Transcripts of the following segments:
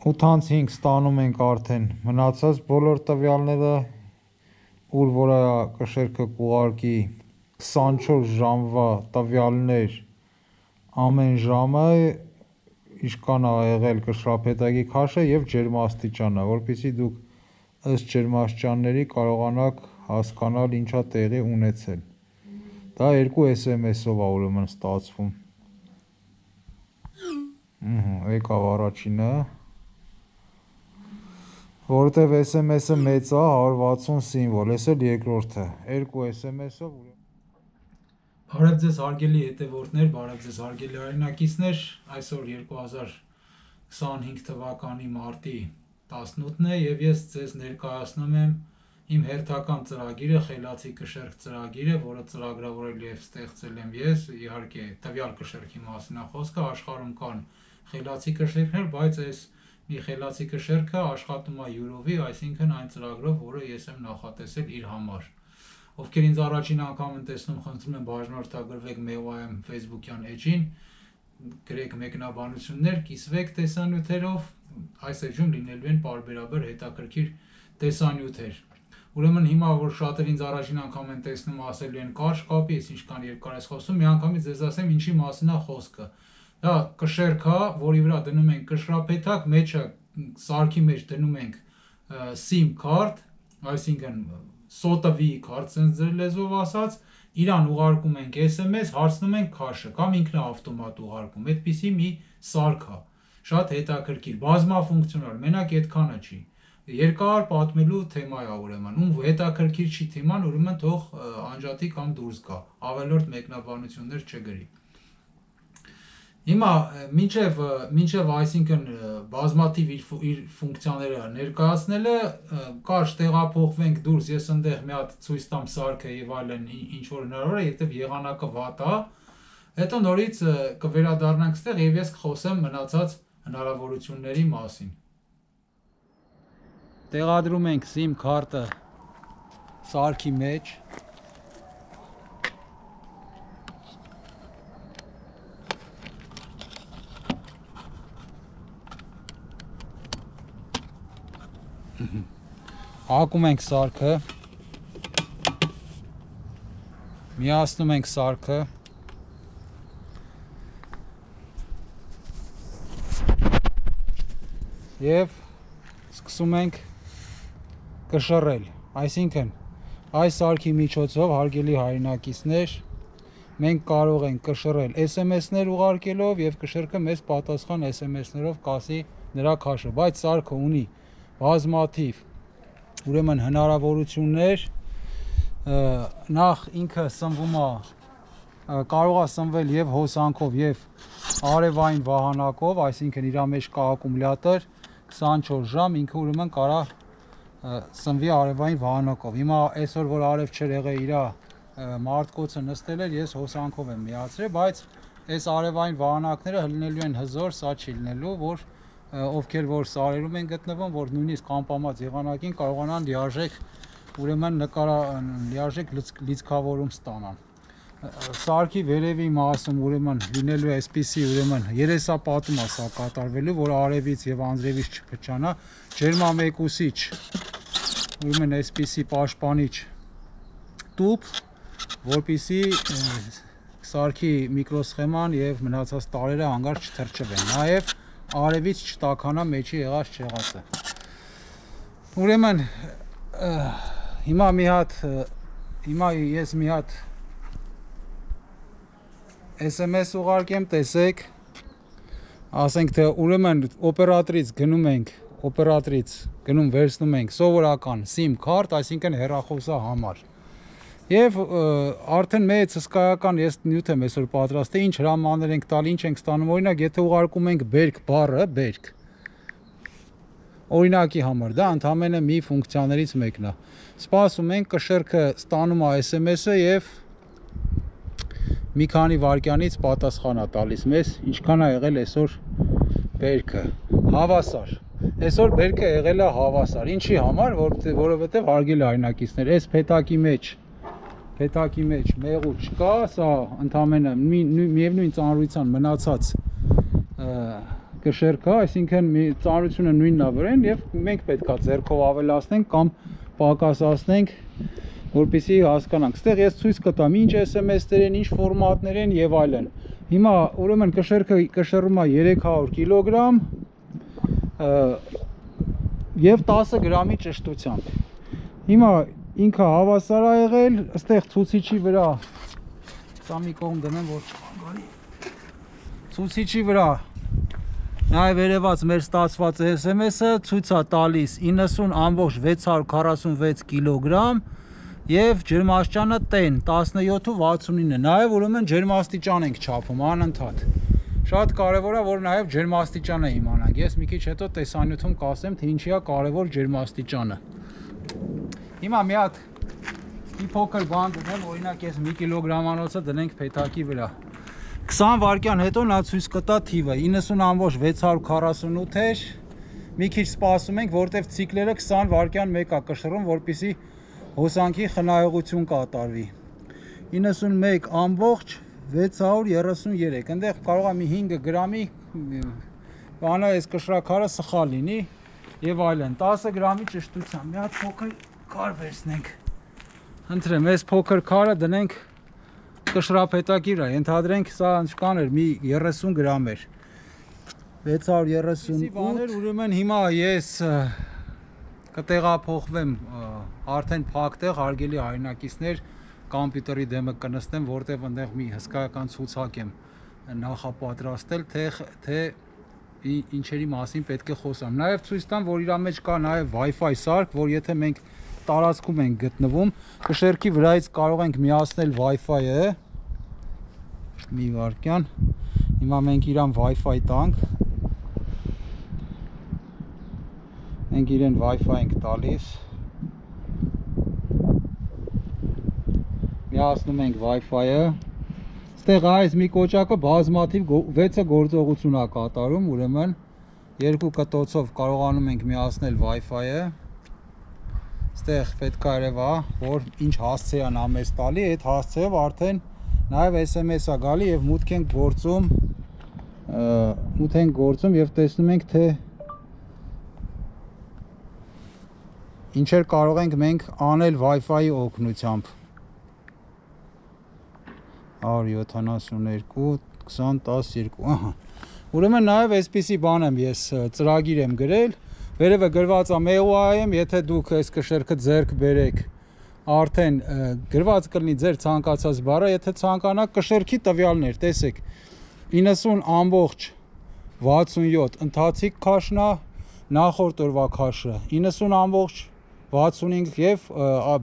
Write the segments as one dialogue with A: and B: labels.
A: 8:05 ստանում ենք արդեն մնացած բոլոր տվյալները, ուր որը կշերքը կուղարկի 24 ժամվա տվյալներ ամեն ժամը ինչքան ա եղել կշռափետակի քաշը եւ ջերմաստիճանը, որպեսզի դուք ըստ ջերմաստիճանների կարողանաք հասկանալ ինչա տեղի ունեցել։ Դա 2 SMS-ով ա ուրեմն ստացվում։ Եկավ առաջինը, որտեվ SMS-ը մեծ ա 160 սիմվոլ, այս էլ երկրորդը, 2 SMS-ով
B: Բարև ձեզ հարգելի հետևորդներ, բարև ձեզ հարգելի հայրենակիցներ, այսօր 2025 թվականի մարտի 18-ն է եւ ես ձեզ ներկայացնում եմ իմ հերթական ծրագիրը, խելացի կշեռք ծրագիրը, որը ծրագրավորել եւ ստեղծել եմ ես, իհարկե տվյալ կշեռքի մասին է խոսքը, աշխարհում կան խելացի կշեռքներ, բայց այս մի խելացի կշեռքը աշխատում է յուրովի, այսինքն այն ծրագրով, որը ես եմ նախատեսել իր համար։ Ովքեր ինձ առաջին անգամ են տեսնում, խնդրում եմ բաժանորդագրվեք MeWAM Facebook-յան էջին, գրեք մեկնաբանություններ, կիսվեք տեսանյութերով, այս էջում լինելու են պարբերաբար հետաքրքիր տեսանյութեր։ Ուրեմն հիմա որ շատեր ինձ առաջին անգամ են տեսնում, ասելու են կարճ կապի, ես ինչքան երկար ես խոսում, միանգամից ձեզ ասեմ ինչի մասին է խոսքը։ Դա կշեռք է, որի վրա դնում ենք կշռափետակ, մեջը սարքի մեջ դնում ենք SIM card, այսինքն սոտվի քարտ, sense ձեր լեզվով ասած, իրան ուղարկում ենք SMS, հարցնում ենք քաշը կամ ինքն է ավտոմատ ուղարկում։ Այդպիսի մի սարք է, շատ հետաքրքիր, բազմաֆունկցիոնալ, մենակ այդքանը չի։ Երկար պատմելու թեմա է ուրեմն, ում հետաքրքիր չի թեման, ուրեմն թող անջատի կամ դուրս գա, ավելորդ մեկնաբանություններ չգրի։ Հիմա մինչև այսինքն բազմաթիվ իր ֆունկցիաները ներկայացնելը, կարճ տեղափոխվենք դուրս, ես ընդեղ մի հատ ցույց տամ սարքը եւ այլն, ինչ որ հնարավոր է, որտեվ եղանակը վատ է, հետո նորից կվերադառնանք ստեղ եւ ես կխոսեմ մնացած հնարավորությունների մասին։ Տեղադրում ենք SIM քարտը սարքի մեջ։ Հակում ենք սարքը, միացնում ենք սարքը և սկսում ենք կշռել, այսինքն այս սարքի միջոցով հարգելի հայրենակիցներ մենք կարող ենք կշռել SMS-ներ ուղարկելով և կշեռքը մեզ պատասխան SMS-ներով կասի նրա քաշը, բայց սարքը ունի բազմաթիվ ուրեմն հնարավորություններ, նախ ինքը սնվում է, կարող է սնվել և հոսանքով և արևային վահանակով, այսինքն իր մեջ կա ակումուլյատոր 24 ժամ, ինքը ուրեմն կարա սնվի արևային վահանակով։ Հիմա այսօր որ արև չէր եղել իր մարտկոցը նստել էր, ես հոսանքով եմ միացրել, բայց այս արևային վահանակները լինելու են հզոր, սա չի լինելու, որ ովքեր որ սարերում են գտնվում, որ նույնիսկ անպամած եղանակին կարողանան լիարժեք լիցքավորում ստանան։ Սարքի վերևի մասում ուրեմն լինելու է այսպիսի ուրեմն երեսապատում է սա կատարվելու, որ արևից եւ անձրևից չփչանա, ջերմամեկուսիչ, ուրեմն այսպիսի պաշտպանիչ տուփ, որպեսզի սարքի միկրոսխեման եւ մնացած տարրերը հանգարց չթրջվեն, նաեւ արևից չտաքանա մեջի եղած չեղածը։ Ուրեմն հիմա ես մի հատ SMS ուղարկեմ, տեսեք, ասենք թե ուրեմն օպերատորից գնում վերցնում ենք սովորական SIM card, այսինքն հեռախոսահամար։ Եվ արդեն մեծ հսկայական ես նյութ եմ այսօր պատրաստել, ինչ հրամաններ ենք տալ, ինչ ենք ստանում, օրինակ եթե ուղարկում ենք բերք բառը, բերք օրինակի համար, դա ընդամենը մի ֆունկցիաներից մեկն է։ Սպասում ենք, կշեռքը ստանում է SMS-ը եւ մի քանի վայրկյանից պատասխան է տալիս մեզ, ինչքան է եղել այսօր բերքը։ Հավասար։ Այսօր բերքը եղել է հավասար։ Ինչի համար, որովհետեւ հարգելի հայրենակիցներ, այս փետակի մեջ մեղու չկա, սա ընդամենը միևնույն ծանրության մնացած կշերքը, այսինքն մի ծանրությունը նույնն է վրան եւ մենք պետքա ձեռքով ավելացնենք կամ պակասացնենք, որպեսզի հասկանանք։ Այստեղ ես ցույց կտամ ինչ SMS-ներ են, ինչ ֆորմատներ են եւ այլն։ Հիմա ուրեմն կշերքը կշռում է 300 կիլոգրամ եւ 10 գրամի ճշտությամբ։ Հիմա ինքը հավասար է եղել, այստեղ ցուցիչի վրա սա մի կողմ դնեմ, որ չխանգարի։ Ցուցիչի վրա նաև երևաց մեր ստացված SMS-ը ցույց է տալիս 90.646 կիլոգրամ եւ ջերմաստիճանը տեն 17.69, նաև ուրեմն ջերմաստիճան ենք չափում անընդհատ։ Շատ կարևոր է որ նաև ջերմաստիճանը իմանանք։ Ես մի քիչ հետո տեսանյութում կասեմ թե ինչի է կարևոր ջերմաստիճանը։ Հիմա մի հատ մի փոքր բան դնեմ, օրինակ ես 1 կիլոգրամանոցը դնենք փեթակի վրա։ 20 վայրկյան հետո նա ցույց կտա թիվը 90.648 էր։ Մի քիչ սպասում ենք, որտեվ ցիկլերը 20 վայրկյան մեկ է կշռում, որպեսզի հոսանքի խնայողություն կատարվի։ 91.633, այնտեղ կարող է մի 5 գրամի բանը այս կշռաքարը սխալ լինի եւ այլն։ 10 գրամի ճշտությամբ մի հատ փոքր քար վերցնենք։ Խնդրեմ, այս փոքր քարը դնենք կշռափետակի վրա, ենթադրենք սա ինչքան էր, մի 30 գրամ էր, 638 բաներ, ուրեմն հիմա ես կտեղափոխվեմ արդեն փակտեղ, հարգելի հայրենակիցներ, կոմպյուտերի դեմը կնստեմ, որտեղ այնտեղ մի հսկայական ցուցակ եմ նախապատրաստել, թե ինչերի մասին պետք է խոսամ։ Նաև ցույց տամ, որ իր մեջ կա նաև Wi-Fi սարք, որ եթե մենք տարածքում ենք գտնվում, կշերքի վրայից կարող ենք միացնել Wi-Fi-ը։ Մի վարքյան։ Հիմա մենք իրան Wi-Fi տանք։ Մենք իրեն Wi-Fi ենք տալիս։ Միացնում ենք Wi-Fi-ը։ Այստեղ այս մի կոճակը բազմաթիվ 6 գործողություն է կատարում, ուրեմն երկու կտոցով կարողանում ենք միացնել Wi-Fi-ը։ Այստեղ պետք է երևա, որ ինչ հասցե է նա մեզ տալի, այդ հասցեով արդեն նաև SMS-ա գալի եւ մուտք ենք գործում եւ տեսնում ենք թե ինչեր կարող ենք մենք անել Wi-Fi-ի օգնությամբ։ 172 20 12, ահա։ Ուրեմն նաև այսպիսի բան եմ ես ծրագիր եմ գրել, վերևը գրված է MeUIM, եթե դուք այս կշերքը ձեռք բերեք, արդեն գրված կլինի ձեր ցանկացած բառը, եթե ցանկանաք կշերքի տվյալներ, տեսեք 90.67 ընթացիկ քաշն է, նախորդ օրվա քաշը 90.65 եւ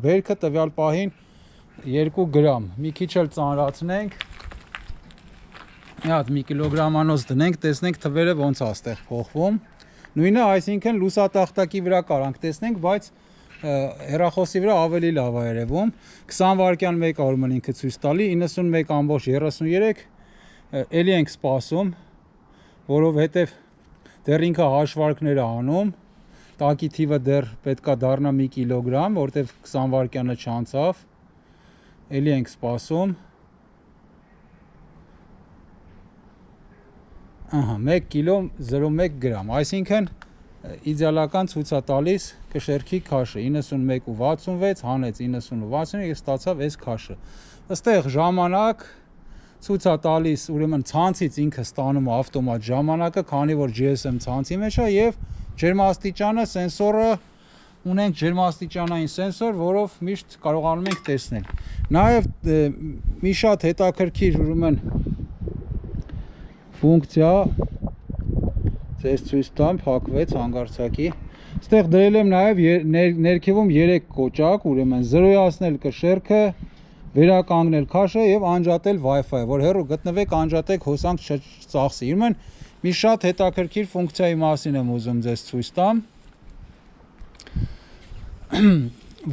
B: բերքը տվյալ պահին 2 գրամ։ Մի քիչ էլ ծանրացնենք։ Մի հատ 1 կիլոգրամանոց դնենք, տեսնենք թվերը ոնց է այստեղ փոխվում։ Նույնը, այսինքն լուսատախտակի վրա կարանք տեսնենք, բայց հեռախոսի վրա ավելի լավ է երևում։ 20 վայրկյան մեկ է ուրեմն ինքը ցույց տալի 91.33, էլի ենք սպասում, որովհետև դեռ ինքը հաշվարկներ է անում, տակի թիվը դեռ պետքա դառնա 1 կիլոգրամ, որտեվ 20 վայրկյանը չանցավ, էլի ենք սպասում։ Ահա 1 կիլո 0.1 գրամ, այսինքն իդեալական ցույց է տալիս կշերքի քաշը 91.66 հանեց 90.63 եւ ստացավ այս քաշը։ Այստեղ ժամանակ ցույց է տալիս, ուրեմն ցանցից ինքը ստանում է ավտոմատ ժամանակը, քանի որ GSM ցանցի մեջ է եւ ջերմաստիճանը սենսորը ունենք ջերմաստիճանային սենսոր, որով միշտ կարողանում ենք տեսնել։ Նաեւ մի շատ հետաքրքիր ուրեմն ֆունկցիա ձեզ ցույց տամ, փակվեց հանգարցակի։ Այստեղ դրել եմ նաև ներքևում 3 կոճակ, ուրեմն զրոյացնել կշերքը, վերականգնել քաշը եւ անջատել Wi-Fi, որ հեռու գտնվեք, անջատեք հոսանք չծախսի։ Ուրեմն մի շատ հետաքրքիր ֆունկցիայի մասին եմ ուզում ձեզ ցույց տամ,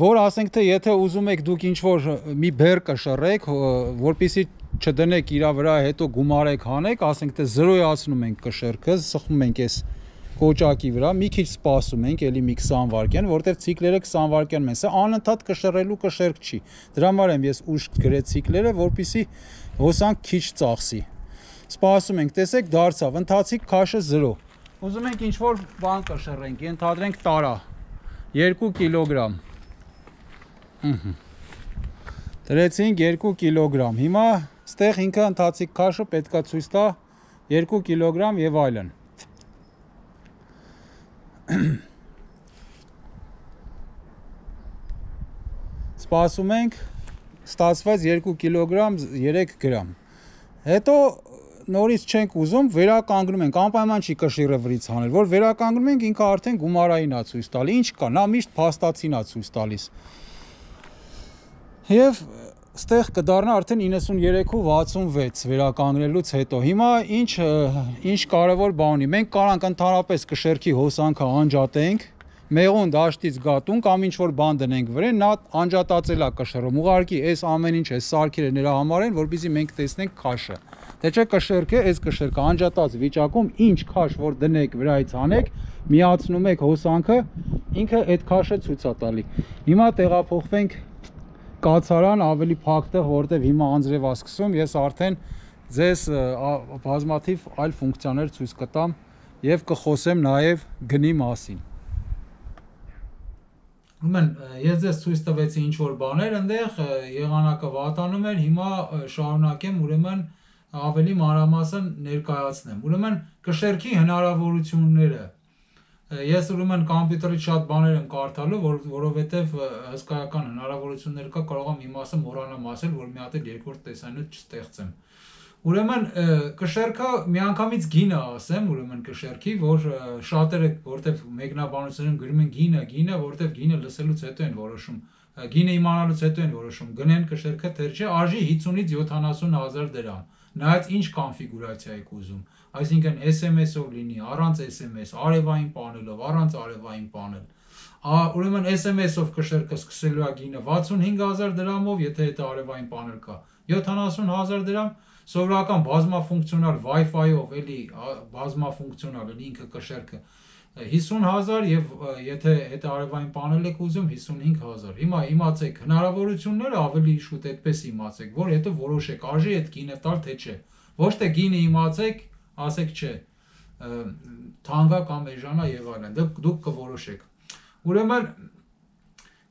B: որ ասենք թե եթե ուզում եք դուք ինչ-որ մի բեռ կշռեք, որպեսզի չդնեք իրա վրա, հետո գումարեք հանեք, ասենք թե զրոյացնում ենք կշերքը, սխում ենք այս կոճակի վրա, մի քիչ սպասում ենք, էլի մի 20 վայրկյան, որտեղ ցիկլերը 20 վայրկյան են, սա անընդհատ կշռելու կշերք չի։ Դրա համար եմ ես ուշ գրել ցիկլերը, որպեսզի հոսանք քիչ ծախսի։ Սպասում ենք, տեսեք, դարձավ, ընթացիկ քաշը 0։ Ուզում ենք ինչ-որ բան կշռենք, ենթադրենք տարա, 2 կիլոգրամ։ Դրեցինք 2 կիլոգրամ, հիմա ստեղ ինքը ընթացիկ քաշը պետքա ցույց տա 2 կիլոգրամ եւ այլն։ Սպասում ենք, ստացվեց 2 կիլոգրամ 3 գրամ։ Հետո նորից չենք ուզում, վերականգնում ենք, անպայման չի կշիռը վրից հանել, որ վերականգնում ենք, ինքը արդեն գումարային է ցույց տալի, ինչ կա, նա միշտ փաստացին է ցույց տալիս։ Եվ ստեղ կդառնա արդեն 93.66 վերականգնելուց հետո։ Հիմա ինչ կարևոր բան ունի, մենք կարանք ընդհանրապես կշեռքի հոսանքը անջատենք, մեղուն դաշտից գատուն կամ ինչ-որ բան դնենք վրան, նա անջատացել է կշռում, ուղղակի այս ամեն ինչ է սարքերը նրա համար են, որպեսզի մենք տեսնենք քաշը։ Թե չէ կշեռքը, այս կշեռքը անջատած վիճակում ինչ քաշ որ դնեք վրայից հանեք, միացնում եք հոսանքը, ինքը այդ քաշը ցույց է տալի։ Հիմա տեղափոխվենք կացարան ավելի փակ տեղ, որտեղ հիմա անձրև է սկսում, ես արդեն ձեզ բազմաթիվ այլ ֆունկցիաներ ցույց կտամ եւ կխոսեմ նաեւ գնի մասին։ Ուրեմն ես ձեզ ցույց տվեցի ինչ որ բաներ, այնտեղ եղանակը վատանում էր, հիմա շարունակեմ ուրեմն ավելի մանրամասն ներկայացնեմ։ Ուրեմն կշեռքի հնարավորությունները ես ուրեմն կոմպյուտերից շատ բաներ եմ կարդալու, որովհետև հսկայական հնարավորություններ կա, կարող եմ մի մասը մոռանամ ասել, որ մի հատ էլ երկրորդ տեսանյութ չստեղծեմ։ Ուրեմն կշեռքը միանգամից գինը ասեմ, ուրեմն կշեռքի, որ շատերը որտեվ մեկնաբանություններում գրում են գինը, որտեվ գինը լսելուց հետո են որոշում, գինը իմանալուց հետո են որոշում, գնեն կշեռքը թե չէ, արժի 50-ից 70,000 դրամ։ Նայած ինչ կոնֆիգուրացիա եք ուզում, այսինքն SMS-ով լինի, առանց SMS, արևային պանելով, առանց արևային պանել։ Ուրեմն SMS-ով կշեռքը սկսելու է գինը 65,000 դրամով, եթե այդ արևային պանել կա, 70,000 դրամ, սովորական բազմաֆունկցիոնալ Wi-Fi-ով էլի բազմաֆունկցիոնալ էլի ինքը կշեռքը 50,000 եւ եթե այդ արևային պանել եք ուզում 55,000։ Հիմա իմացեք հնարավորությունները ավելի շուտ այդպես իմացեք, որ հետո որոշեք արժի այդ գինը տալ թե չէ։ Ոչ թե գինը իմացեք, ասեք չէ, թանկա կամ էժանա եւ այլն, դուք կորոշեք։ Ուրեմն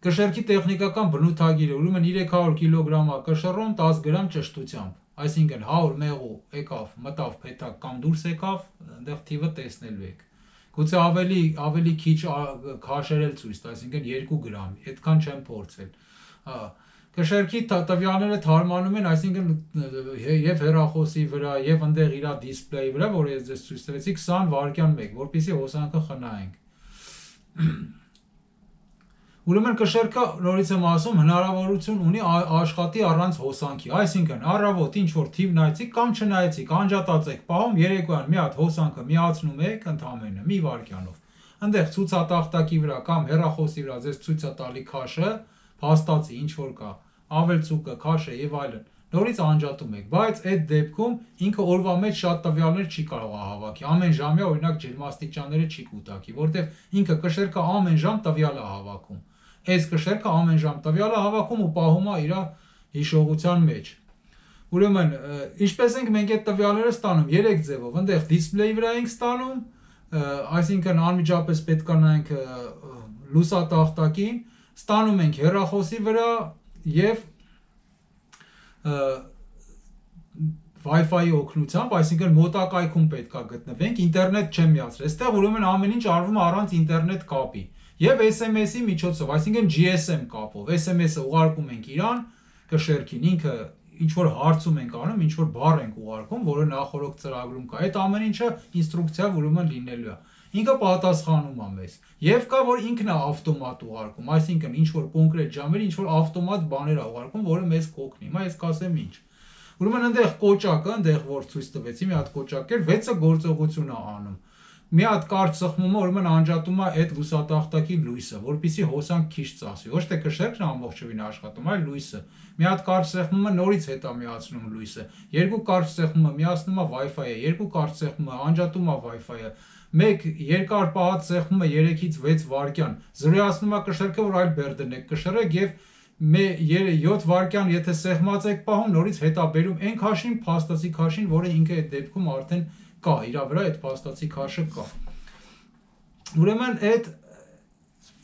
B: կշեռքի տեխնիկական բնութագիրը, ուրեմն 300 կիլոգրամա կշռում 10 գրամ ճշտությամբ, այսինքն 100 մեղու եկավ, մտավ փեթակ կամ դուրս եկավ, այնտեղ թիվը տեսնելու եք։ Գուցե ավելի քիչ քաշերել ցույց տա, այսինքն 2 գրամ, այդքան չեմ փորձել։ Կշեռքի տվյալները թարմանում են, այսինքն եւ հեռախոսի վրա, եւ այնտեղ իր դիսպլեյի վրա, որ ես ձեզ ցույց տվեցի 20 վայրկյան մեկ, որպեսզի հոսանքը խնայենք։ Ուրեմն կշեռքը, նորից եմ ասում, հնարավորություն ունի աշխատի առանց հոսանքի, այսինքն առավոտ ինչ որ թիվ նայեցիք կամ չնայեցիք, անջատացեք, պահում երեկոյան մի հատ հոսանքը միացնում եք ընդամենը մի վայրկյանով։ Այնտեղ ցուցատախտակի վրա կամ հեռախոսի վրա ձեզ ցույց է տալի քաշը, փաստացի ինչ որ կա, ավելցուկը, քաշը եւ այլն։ Նորից անջատում եք, բայց այդ դեպքում ինքը օրվա մեջ շատ տվյալներ չի կարող հավաքի, ամեն ժամյա օրինակ ջերմաստիճանները չի կուտակի, որտեվ ինքը կշեռքը ամեն ժամ տվյալ է հավաքում։ Այս կշեռքը ամեն ժամ տվյալ է հավաքում ու պահում է իր հիշողության մեջ։ Ուրեմն, ինչպես ենք մենք այդ տվյալները ստանում 3 ձևով, այնտեղ դիսպլեյի վրա ենք ստանում, այսինքն անմիջապես պետք է նայենք լուսատախտակին, ստանում ենք հեռախոսի վրա եւ Wi-Fi-ի օգնությամբ, այսինքն մոտակայքում պետք է գտնվենք, ինտերնետ չեմ միացրել։ Այստեղ ուրեմն ամեն ինչ արվում է առանց ինտերնետ կապի եւ SMS-ի միջոցով, այսինքն GSM կապով։ SMS-ը ուղարկում ենք իրան կշեռքին, ինքը ինչ որ հարցում ենք անում, ինչ որ բառ ենք ուղարկում, որը նախորդ ծրագրում կա։ Այդ ամեն ինչը ինստրուկցիա ուրեմն լինելու է։ Ինքը պատասխանում է մեզ։ Եվ կա որ ինքն է ավտոմատ ուղարկում, այսինքն ինչ որ կոնկրետ ժամեր ինչ որ ավտոմատ բաներ է ուղարկում, որը մեզ կօգնի։ Հիմա ես կասեմ ինչ։ Ուրեմն այնտեղ կոճակը, այնտեղ որ ցույց տվեցի, մի հատ կոճակ էր, 6-ը գործողություն է անում։ Մի հատ կարճ սխմումը ուրեմն անջատում է այդ լուսատախտակի լույսը, որպեսզի հոսանք քիչ ծախսվի։ Ոչ թե կշեռքն ամբողջովին աշխատում, այլ լույսը։ Մի հատ կարճ սխմումը նորից հետա միացնում լույսը։ Երկու կարճ սխմումը միացնում է Wi-Fi-ը, երկու կարճ սխմումը անջատում է Wi-Fi-ը։ Մեկ երկար պահած սեղմումը 3-ից 6 վայրկյան զրոյացնում է կշեռքը, որ այլ բեր դնեք, կշռեք եւ 7 վայրկյան եթե սեղմած եք պահում, նորից հետաբերում այն քաշին, փաստացի քաշին, որը ինքը այդ դեպքում արդեն կա, իր վրա այդ փաստացի քաշը կա։ Ուրեմն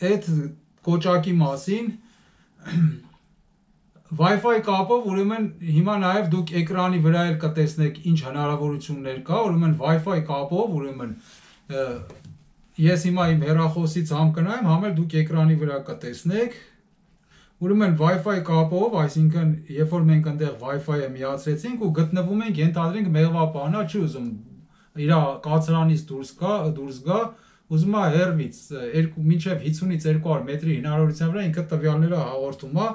B: այդ կոճակի մասին Wi-Fi կապով ուրեմն հիմա նաև դուք էկրանի վրա էլ կտեսնեք ինչ հնարավորություններ կա, ուրեմն Wi-Fi կապով ուրեմն ես հիմա իմ հեռախոսից համ կնայեմ, համ էլ դուք էկրանի վրա կտեսնեք։ Ուրեմն Wi-Fi կապով, այսինքն երբ որ մենք այնտեղ Wi-Fi-ը միացրեցինք ու գտնվում ենք, ենթադրենք մեղվապահանա չի ուզում իր կացարանից դուրս գա, ուզում է հեռվից մինչև 50-ից 200 մետրի հնարավորության վրա ինքը տվյալները հաղորդում է,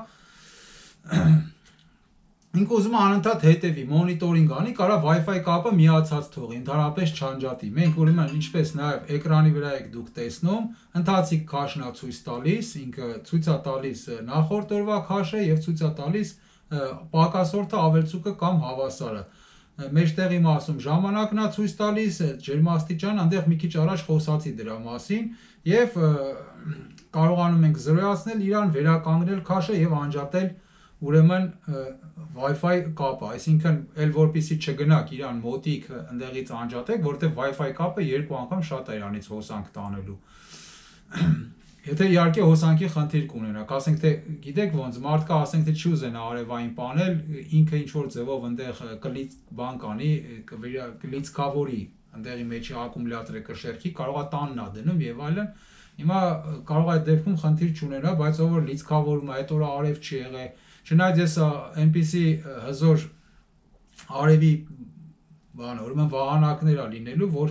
B: ինքը ուզում է անընդհատ հետևի, մոնիտորինգ անի, կարա Wi-Fi կապը միացած թողի, ընդհանրապես չանջատի։ Մենք ուրեմն ինչպես նաև էկրանի վրա եք դուք տեսնում, ընթացիկ քաշն է ցույց տալիս, ինքը ցույց է տալիս նախորդ օրվա քաշը եւ ցույց է տալիս պակասորդը, ավելցուկը կամ հավասարը։ Մեջտեղ իմ ասում ժամանակն է ցույց տալիս, ջերմաստիճան, այնտեղ մի քիչ առաջ խոսացի դրա մասին եւ կարողանում ենք զրոյացնել իրան, վերականգնել քաշը եւ անջատել ուրեմն Wi-Fi կապը, այսինքն էլ որպեսզի չգնաք իրան մոտիկ ընդեղից անջատեք, որտեղ Wi-Fi կապը երկու անգամ շատ է իրանից հոսանք տանելու։ Եթե իհարկե հոսանքի խնդիր կունենաք, ասենք թե գիտեք ոնց մարդկա ասենք թե չի ուզենա արևային պանել, ինքը ինչ որ ձևով այնտեղ կլից բան կանի, կլիցքավորի, այնտեղի մեջի ակումուլյատորը կշերքի, կարողա տանն է դնում եւ այլն։ Հիմա կարող է այդ դեպքում խնդիր չունենա, բայց ով որ լիցքավորում է, այդ օրը արև չի եղել, չնայած ես այնպիսի հզոր արևի բան, ուրեմն վահանակներ է լինելու, որ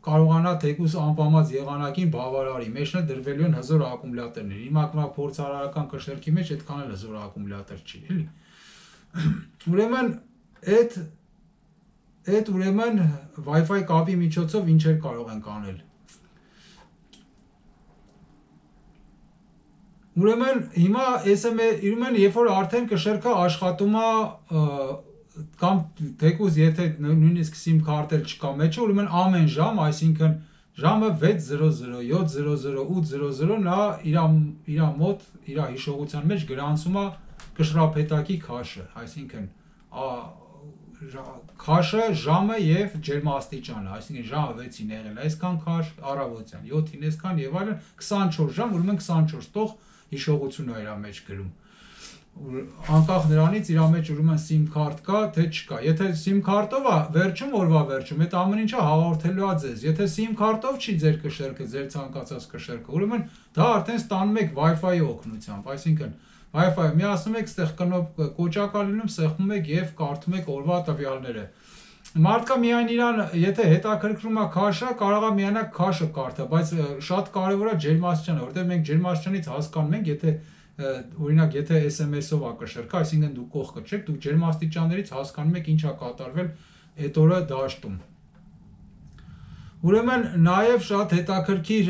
B: կարողանա թեկուս անպամած եղանակին բավարարի, մեջն է դրվելու են հզոր ակումուլյատորներ։ Հիմա փորձարարական կշերքի մեջ այդքան էլ հզոր ակումուլյատոր չի, էլի։ Ուրեմն այդ ուրեմն Wi-Fi կապի միջոցով ինչեր կարող ենք անել։ Ուրեմն հիմա ուրեմն երբ որ արդեն կշերքը աշխատում է կամ թեկուզ եթե նույնիսկ SIM քարտեր չկա մեջը, ուրեմն ամեն ժամ, այսինքն ժամը 6:00, 7:00, 8:00 նա իր մոտ իր հիշողության մեջ գրանցում է կշռափետակի քաշը, այսինքն քաշը, ժամը եւ ջերմաստիճանը, այսինքն ժամը 6-ին եղել է այսքան քաշ, առավոտյան 7-ին այսքան եւ այլն, 24 ժամ, ուրեմն 24 տող հիշողություն է իր մեջ գրում։ Անկախ նրանից իր մեջ ուրեմն SIM քարտ կա, թե չկա։ Եթե SIM քարտով է, վերջում օրվա վերջում, այդ ամեն ինչը հաղորդելու է ձեզ։ Եթե SIM քարտով չի ձեր կշերքը, ձեր ցանկացած կշերքը, ուրեմն դա արդեն ստանում եք Wi-Fi-ի օգնությամբ, այսինքն Wi-Fi-ը միացնում եք, ստեղ կոճակ է լինում, սեղմում եք եւ կարդում եք օրվա տվյալները։ Մարդկա միայն իրան, եթե հետաքրքրում է քաշը, կարող է միանալ քաշը կարդա, բայց շատ կարևոր է ջերմաստիճանը, որտեղ մենք ջերմաստիճանից հասկանում ենք, եթե օրինակ եթե SMS-ով է կշերքը, այսինքն դուք կողքը չեք, դուք ջերմաստիճաններից հասկանում եք ինչ է կատարվել այդ օրը դաշտում։ Ուրեմն նաև շատ հետաքրքիր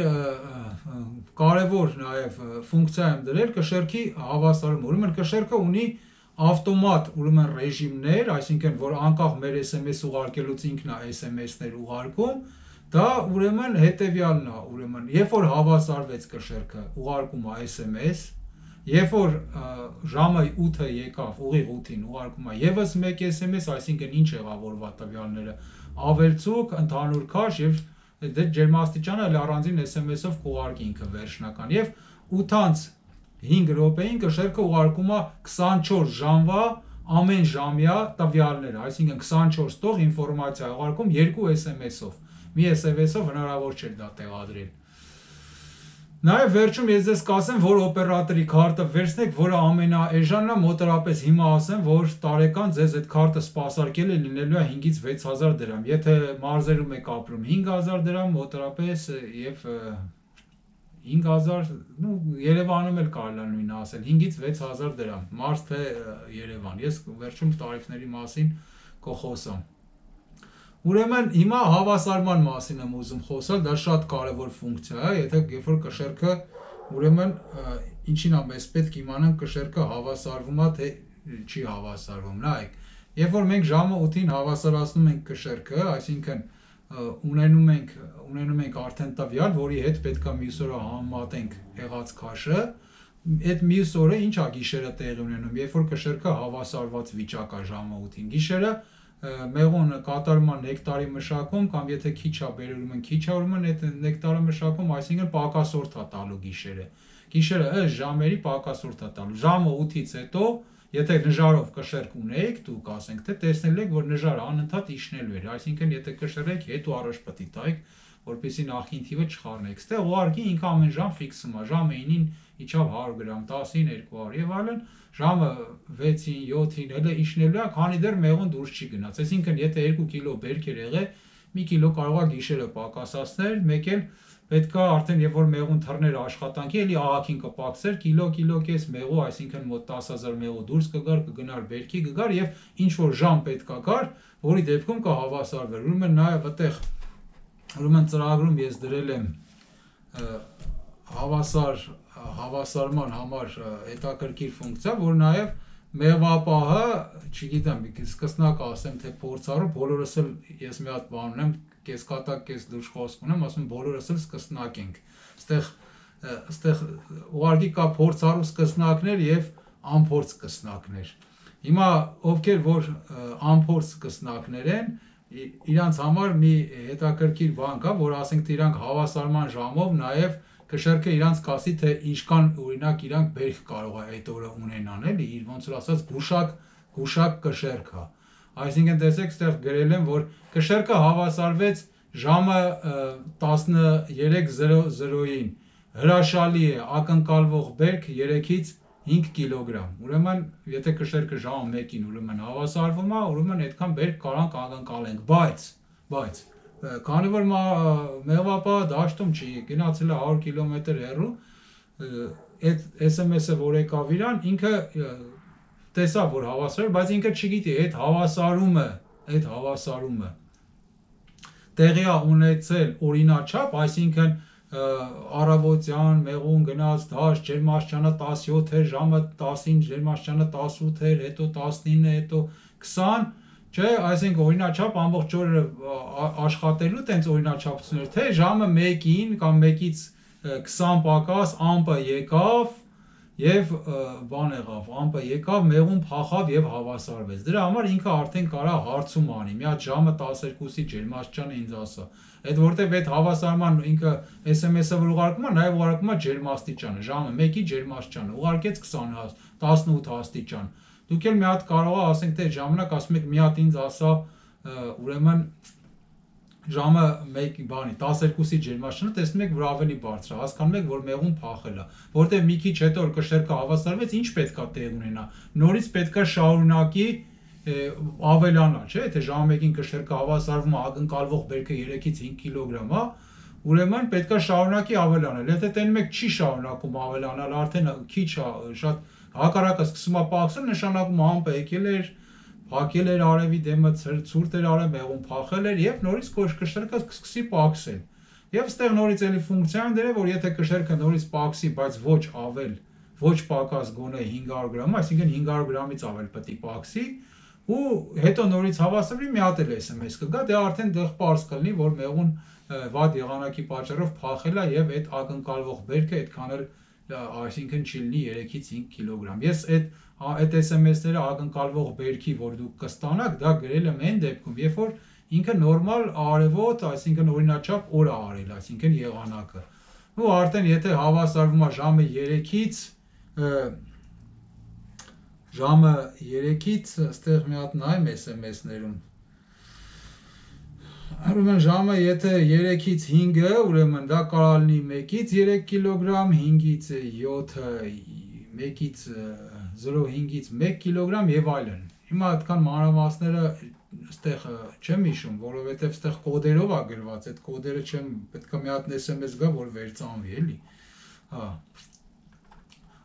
B: կարևոր նաև ֆունկցիա եմ դրել կշերքի հավասարում։ Ուրեմն կշերքը ունի ավտոմատ ուրեմն ռեժիմներ, այսինքն որ անկախ մեր SMS ուղարկելուց ինքն է SMS-ներ ուղարկում, դա ուրեմն հետևյալն է, ուրեմն երբ որ հավասարվեց կշերքը, ուղարկում է SMS, երբ որ ժամը 8-ը եկավ, ուղիղ 8-ին ուղարկում է եւս մեկ SMS, այսինքն ինչ եղավ օրվա տվյալները, ավելցուկ, ընդհանուր քաշ եւ դե ջերմաստիճանը էլ առանձին SMS-ով կուղարկի ինքը վերջնական եւ 8:05 րոպեին կշերքը ուղարկում է 24 ժամվա ամեն ժամյա տվյալները, այսինքն 24 տող ինֆորմացիա ուղարկում 2 SMS-ով։ Մի SMS-ով հնարավոր չէր դա տեղադրել։ Նաև վերջում ես ձեզ կասեմ, որ օպերատորի քարտը վերցնեք, որը ամենաէժանն է, մոտավորապես հիմա ասեմ, որ տարեկան ձեզ այդ քարտը սպասարկել է լինելու է 5-ից 6000 դրամ։ Եթե մարզերում եք ապրում 5000 դրամ, մոտավորապես եւ 5000, Երևանում էլ կարելի է նույնը ասել, 5-ից 6000 դրամ, մարզ թե Երևան։ Ես վերջում տարիֆների մասին կխոսամ։ Ուրեմն հիմա հավասարման մասին եմ ուզում խոսալ, դա շատ կարևոր ֆունկցիա է, եթե երբ որ կշերքը ուրեմն ինչին է մեզ պետք իմանանք կշերքը հավասարվում է թե չի հավասարվում, նայեք, երբ որ մենք ժամը 8-ին հավասարացնում ենք կշերքը, այսինքն ունենում ենք արդեն տվյալ, որի հետ պետք է մյուս օրը համեմատենք եղած քաշը, այդ մյուս օրը ինչ է գիշերը տեղի ունենում, երբ որ կշերքը հավասարված վիճակ է ժամը 8-ին։ Գիշերը մեղուն կատարում է նեկտարի մշակում կամ եթե քիչ է բերում քիչ է ուրեմն այդ նեկտարը մշակում, այսինքն պակասորթ է տալու գիշերը։ Գիշերը ըստ ժամերի պակասորթ է տալու։ Ժամը 8-ից հետո եթե նժարով կշերք ունեիք, դուք ասենք թե տեսնել եք, որ նժարը անընդհատ իջնելու էր, այսինքն եթե կշռեք, հետ ու առաջ պետք է տայիք, որպեսզի նախին թիվը չխառնեք։ Ստեղ ուղղակի ինքը ամեն ժամ ֆիքսում է, ժամը 9-ին իջավ 100 գրամ, 10-ին 200 եւ այլն, ժամը 6-ին, 7-ին հələ իջնելու է, քանի դեռ մեղուն դուրս չի գնաց։ Այսինքն եթե 2 կիլո բերք էր եղել, 1 կիլո կարող է գիշերը պակասացնել, մեկ էլ պետքա արդեն երբ որ մեղուն թռներ աշխատանքի, էլի աղաքին կպակսեր, կիլո կես մեղու, այսինքն մոտ 10,000 մեղու դուրս կգար, կգնար բերքի կգար եւ ինչ որ ժամ պետքա գար, որի դեպքում կհավասարվեր։ Ուրեմն նաեւ այդտեղ ուրեմն ծրագրում ես դրել եմ հավասարման համար հետաքրքիր ֆունկցիա, որ նաեւ մեղվապահը, չգիտեմ, սկսնակ ասեմ թե փորձառու, բոլորս էլ ես մի հատ բան ունեմ, կեսկատակ կես դուրս խոսք ունեմ, ասում բոլորս էլ սկսնակ ենք։ Այստեղ ուղղակի կա փորձառու սկսնակներ եւ անփորձ սկսնակներ։ Հիմա ովքեր որ անփորձ սկսնակներ են, իրանց համար մի հետաքրքիր բան կա, որ ասենք թե իրանք հավասարման ժամով նաեւ կշերքը իրանց կասի թե ինչքան օրինակ իրանք բերք կարող է այդ օրը ունենան, էլի, իր ոնց որ ասած գուշակ կշերք է։ Այսինքն տեսեք, ստեղ գրել եմ, որ կշերքը հավասարվեց ժամը 13:00-ին, հրաշալի է, ակնկալվող բերք 3-ից 5 կիլոգրամ։ Ուրեմն, եթե կշերքը ժամը 1-ին ուրեմն հավասարվում է, ուրեմն այդքան բերք կարանք ակնկալենք, բայց քանի որ մեղվապահը դաշտում չի, գնացել է 100 կիլոմետր հեռու, այդ SMS-ը որ եկավ իրան, ինքը տեսավ որ հավասար, բայց ինքը չգիտի այդ հավասարումը տեղի է ունեցել օրինաչափ, այսինքն առավոտյան մեղուն գնաց դաշտ, ջերմաստիճանը 17 էր, ժամը 10-ին ջերմաստիճանը 18 էր, հետո 19, հետո 20, չէ, այսինքն օրինաչափ ամբողջ օրը աշխատելու տենց օրինաչափություններ, թե ժամը 1-ին կամ 1-ից 20 պակաս ամպը եկավ եւ ամպը եկավ, մեղուն փախավ եւ հավասարվեց։ Դրա համար ինքը արդեն կարա հարցում անի։ Մի հատ ժամը 12-ի ջերմաստիճանը ինձ ասա։ Այդ որտեվ այդ հավասարման ինքը SMS-ը որ ուղարկում է, նաեւ ուղարկում է ջերմաստիճանը, ժամը 1-ի ջերմաստիճանը, ուղարկեց 20 18 աստիճան։ Դուք էլ մի հատ կարող եք ասենք թե ժամանակ ասում եք մի հատ ինձ ասա ուրեմն ժամը 12-ի ջերմաստիճանը տեսնում եք որ ավելի բարձր է, հասկանում եք որ մեղուն փախել է, որտեղ մի քիչ հետո որ կշերքը հավասարվեց, ինչ պետքա տեղ ունենա, նորից պետքա շարունակի ավելանա, չէ՞, թե ժամը 1-ին կշերքը հավասարվում է, ակնկալվող բերքը 3-ից 5 կիլոգրամ է, ուրեմն պետքա շարունակի ավելանել, եթե տենում եք չի շարունակում ավելանալ, արդեն քիչ է, շատ հակառակը սկսում է պակսել, նշանակում ամպը եկել էր, փակել էր արևի դեմը, ցուրտ էր արև, մեղուն փախել էր եւ նորից կշերքը սկսի պակսել։ Եվ ստեղ նորից էլի ֆունկցիան դրել, որ եթե կշերքը նորից պակսի, բայց ոչ ավել, ոչ պակաս գոնե 500 գրամ, այսինքն 500 գրամից ավել պետք է պակսի, ու հետո նորից հավասարվի մի հատ էլ SMS կգա, դե արդեն դեղ պարզ կլինի, որ մեղուն վատ եղանակի պատճառով փախել է եւ այդ ակնկալվող բերքը այդքան էլ այսինքն չի լինի 3-ից 5 կիլոգրամ։ Ես այդ SMS-ները ակնկալվող բերքի, որ դուք կստանաք, դա գրել եմ այն դեպքում, երբ որ ինքը նորմալ արևոտ, այսինքն օրինաչափ օր է արել, այսինքն եղանակը։ Ու արդեն եթե հավասարվում է ժամը 3-ից, այստեղ մի հատ նայեմ SMS-ներում։ Ուրեմն ժամը եթե 3-ից 5-ը, ուրեմն դա կարող լինի 1-ից 3 կիլոգրամ, 5-ից 7-ը, 1-ից 0.5-ից 1 կիլոգրամ եւ այլն։ Հիմա այդքան մանրամասները այստեղ չեմ հիշում, որովհետեւ այստեղ կոդերով է գրված, այդ կոդերը չեմ, պետքա մի հատ SMS գա, որ վերցանվի, էլի։ Հա։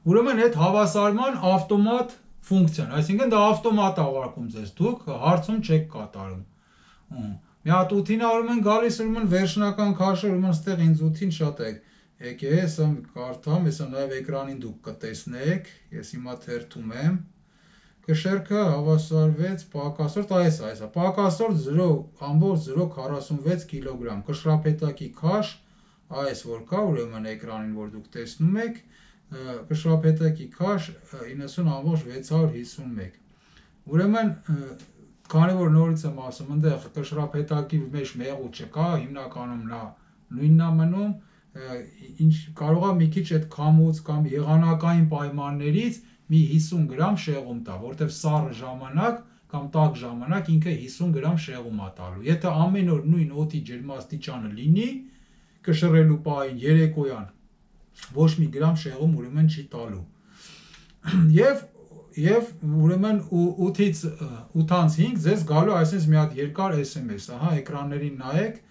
B: Ուրեմն այդ հավասարման ավտոմատ ֆունկցիան, այսինքն դա ավտոմատ է ուղարկում ձեզ, դուք հարցում չեք կատարում։ Մի հատ 8-ին ուրեմն գալիս ուրեմն վերջնական քաշը ուրեմն այստեղ ինձ 8-ին շատ է եկե, հեսա կարդամ, հեսա նաև էկրանին դուք կտեսնեք, ես հիմա թերթում եմ, կշերքը հավասարվեց պակասորդ, այսա, պակասորդ 0.046 կիլոգրամ, կշռապետակի քաշ, այս որ կա ուրեմն էկրանին որ դուք տեսնում եք, կշռափետակի քաշ 90.651 ուրեմն քանի որ նորից եմ ասում այնտեղ կշռափետակի մեջ մեղու չկա հիմնականում նա նույնն է մնում ինչ կարող է մի քիչ այդ քամուց կամ եղանակային պայմաններից մի 50 գրամ շեղում տա որտեվ սառը ժամանակ կամ տաք ժամանակ ինքը 50 գրամ շեղում է տալու եթե ամեն օր նույն օդի ջերմաստիճանը լինի կշռելու պահին երեկոյան ոչ մի գրամ շեղում ուրեմն չի տալու եւ ուրեմն 8-ից 8:05 ձեզ գալու այսպես մի հատ երկար SMS ահա էկրաններին նայեք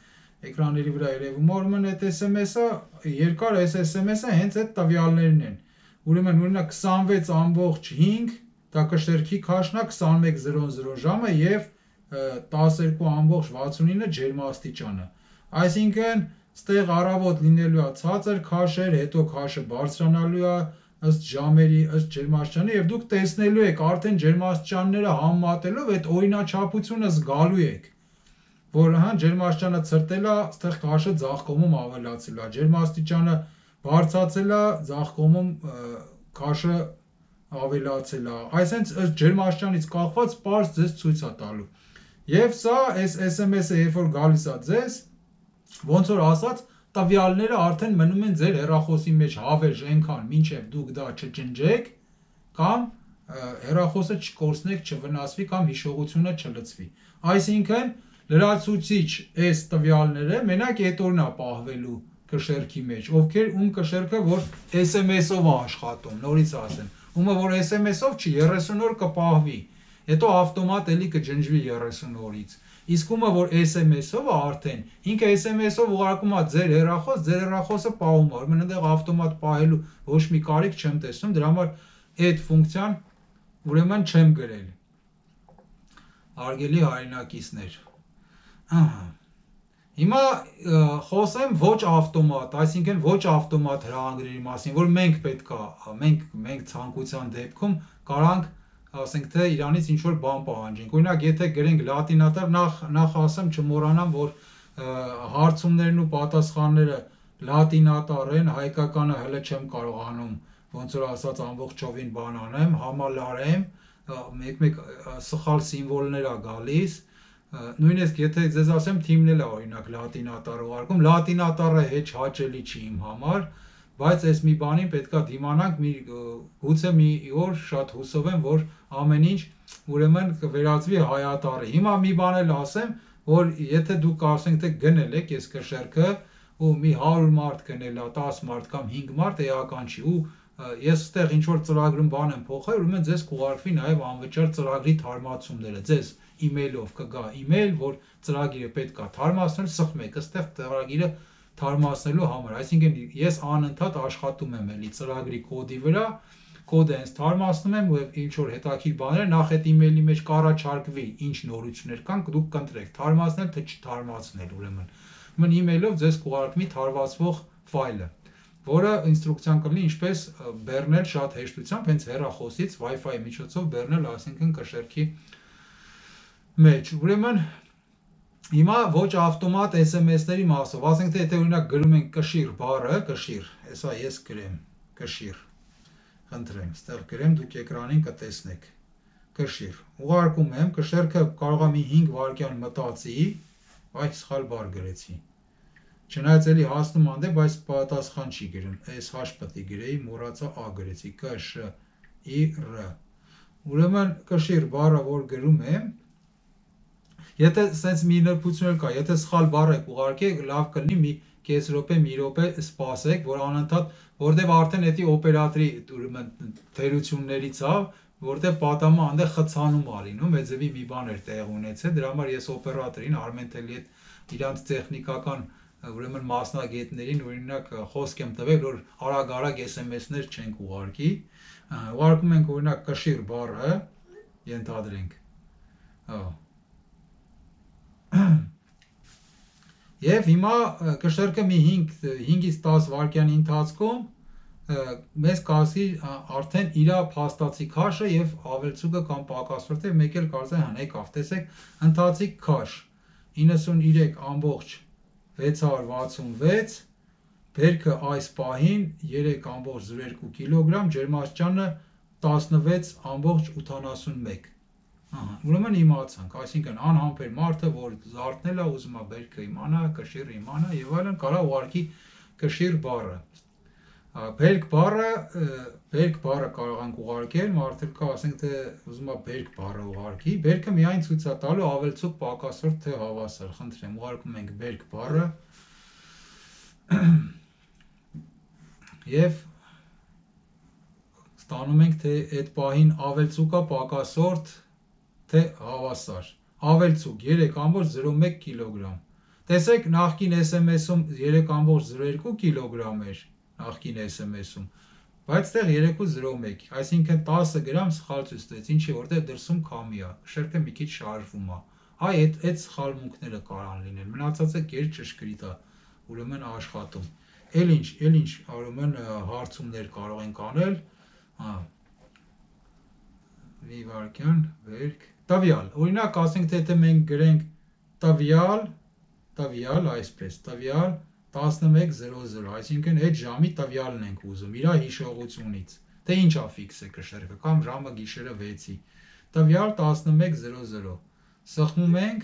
B: էկրանների վրա երևում է ուրեմն այդ SMS-ը երկար SMS-ը հենց այդ տվյալներն են ուրեմն օրինակ 26.5 դա կշեռքի քաշն է 21:00 ժամը եւ 12.69 ջերմաստիճանը այսինքն ստեղ առավոտ լինելու է ցածր քաշեր հետո քաշը բարձրանալու է ըստ ժամերի ըստ ջերմաստիճանի եւ դուք տեսնելու եք արդեն ջերմաստիճանները համեմատելով այդ օրինաչափությունը զգալու եք որ հա ջերմաստիճանը ցրտել է այստեղ քաշը ձախ կողմում ավելացել է ջերմաստիճանը բարձրացել է ձախ կողմում քաշը ավելացել է այսինքն ըստ ջերմաստիճանից կախված պարզ ձեզ ցույց է տալու եւ սա այս SMS-ը երբ որ գալիս է ձեզ ոնց որ ասած տվյալները արդեն մնում են ձեր հեռախոսի մեջ հավերժ այնքան մինչև դուք դա չջնջեք կամ հեռախոսը չկորցնեք, չվնասվի կամ հիշողությունը չլցվի։ Այսինքն լրացուցիչ այս տվյալները մենակ այդ օրն է պահվելու կշեռքի մեջ, ովքեր ում կշեռքը որ SMS-ով է աշխատում, նորից ասեմ, ումը որ SMS-ով չի 30 օր կպահվի, հետո ավտոմատ էլի կջնջվի 30 օրից։ Իսկ ումը որ SMS-ով է արդեն, ինքը SMS-ով ուղարկում է ձեր հեռախոսը պահում է, ուրեմն այնտեղ ավտոմատ պահելու ոչ մի կարիք չեմ տեսնում, դրա համար այդ ֆունկցիան ուրեմն չեմ գրել։ Արգելի հայրենակիցներ։ Հիմա խոսեմ ոչ ավտոմատ, այսինքն ոչ ավտոմատ հրահանգների մասին, որ մենք պետքա, մենք ցանկության դեպքում կարանք ասենք թե իրանից ինչ որ բան պահանջենք։ Օրինակ, եթե գրենք լատինատար, նախ ասեմ չմոռանամ, որ հարցումներն ու պատասխանները լատինատար են, հայկականը հələ չեմ կարող անում, ոնց որ ասած ամբողջովին բան անեմ, համալարեմ, մեկ-մեկ սխալ սիմվոլներ է գալիս։ Նույնիսկ եթե ձեզ ասեմ թիմն էլ է օրինակ լատինատար ուղարկում, լատինատարը հեչ հաճելի չի իմ համար, բայց այս մի բանին պետքա դիմանանք, գուցե մի օր շատ հուսով եմ, որ ամեն ինչ ուրեմն կվերածվի հայատարի։ Հիմա մի բան էլ ասեմ, որ եթե դուք ասենք թե գնել եք այս կշեռքը ու մի 100 մարդ գնել է, 10 մարդ կամ 5 մարդ էական չի ու ես այստեղ ինչ որ ծրագրում բան եմ փոխել, ուրեմն ձեզ կուղարկվի նաև անվճար ծրագրի թարմացումները, ձեզ email-ով կգա email, որ ծրագիրը պետք է թարմացնել, սխմ եք, այստեղ ծրագիրը թարմացնելու համար, այսինքն ես անընդհատ աշխատում եմ էլի ծրագրի կոդի վրա, կոդը հենց թարմացնում եմ ու ինչ որ հետաքրքիր բաներ նախ այդ email-ի մեջ կառաջարկվի ինչ նորություններ կան, դուք կընտրեք թարմացնել թե չթարմացնել, ուրեմն email-ով ձեզ կուղարկվի թարմացվող ֆայլը, որը ինստրուկցիան կլինի ինչպես բեռնել շատ հեշտությամբ հենց հեռախոսից Wi-Fi միջոցով բեռնել, այսինքն կշեռքի մեջ, ուրեմն հիմա ոչ ավտոմատ SMS-ների մասով, ասենք թե եթե օրինակ գրում ենք կշիռ բառը, կշիռ, հեսա ես գրեմ, կշիռ, խնդրեմ, ստեղ գրեմ, դուք էկրանին կտեսնեք, կշիռ, ուղարկում եմ, կշեռքը կարող է մի 5 վայրկյան մտածի, այ սխալ բառ գրեցի, չնայած էլի հասնում անդե, բայց պատասխան չի գրում, այս հաշ պետք է գրեի, մոռացա ա գրեցի, կշ-ի-ռ, ուրեմն կշիռ բառը որ գրում եմ, եթե սենց մի նրբություն կա, եթե սխալ բառ եք ուղարկեք, լավ կլինի մի կես րոպե, մի րոպե սպասեք, որ անընդհատ, որտեվ արդեն էդի օպերատորի թերություններից է, որտեվ պատամը անդե խցանում ա լինում, այդ ձևի մի բան էր տեղ ունեցել, դրա համար ես օպերատորին Արմեն Թելի հետ իրանց տեխնիկական ուրեմն մասնագետներին օրինակ խոսք եմ տվել, որ արագ SMS-ներ չենք ուղարկի, ուղարկում ենք օրինակ կշիռ բառը, ենթադրենք, Եվ հիմա կշեռքը մի 5-ից 10 վայրկյանի ընթացքում մեզ կասի արդեն իրա փաստացի քաշը եւ ավելցուկը կամ պակասվորտը մեկ էլ կարծես եկավ, տեսեք, ընթացիկ քաշ 93.666 բերքը այս պահին 3,02 կիլոգրամ, ջերմաստիճանը 16,81։ Ուրեմն իմացանք, այսինքն անհամբեր մարդը, որ զարթնել է, ուզում է բերքը իմանա, կշիռը իմանա եւ այլն, կարա ուղարկի կշիռ բառը։ Բերք բառը կարող ենք ուղարկել, մարդը կա, ասենք թե ուզում է բերք բառը ուղարկի, բերքը միայն ցույց է տալու ավելցուկ, պակասորդ թե հավասար, խնդրեմ, ուղարկում ենք բերք բառը եւ ստանում ենք թե այդ պահին ավելցուկա, պակասորդ թե հավասար, ավելցուկ 3,01 կիլոգրամ։ Տեսեք, նախկին SMS-ում 3,02 կիլոգրամ էր, նախկին SMS-ում, բայց տեղ 3,01, այսինքն 10 գրամ սխալ ցույց տվեց, ինչի որտեղ դրսում քամի է, շերտը մի քիչ շարժվում է։ Այդ սխալմունքները կարան լինել, մնացածը կեր ճշգրիտ է, ուրեմն աշխատում։ Էլ ինչ, ուրեմն հարցումներ կարող ենք անել, մի վարքյան, բերք, տվյալ, օրինակ ասենք թե մենք գրենք տվյալ, այսպես, տվյալ 11:00, այսինքն այդ ժամի տվյալն ենք ուզում, իր հիշողությունից, թե ինչա ֆիքսը կշեռքը, կամ ժամը գիշերը 6-ի, տվյալ 11:00, սխմում ենք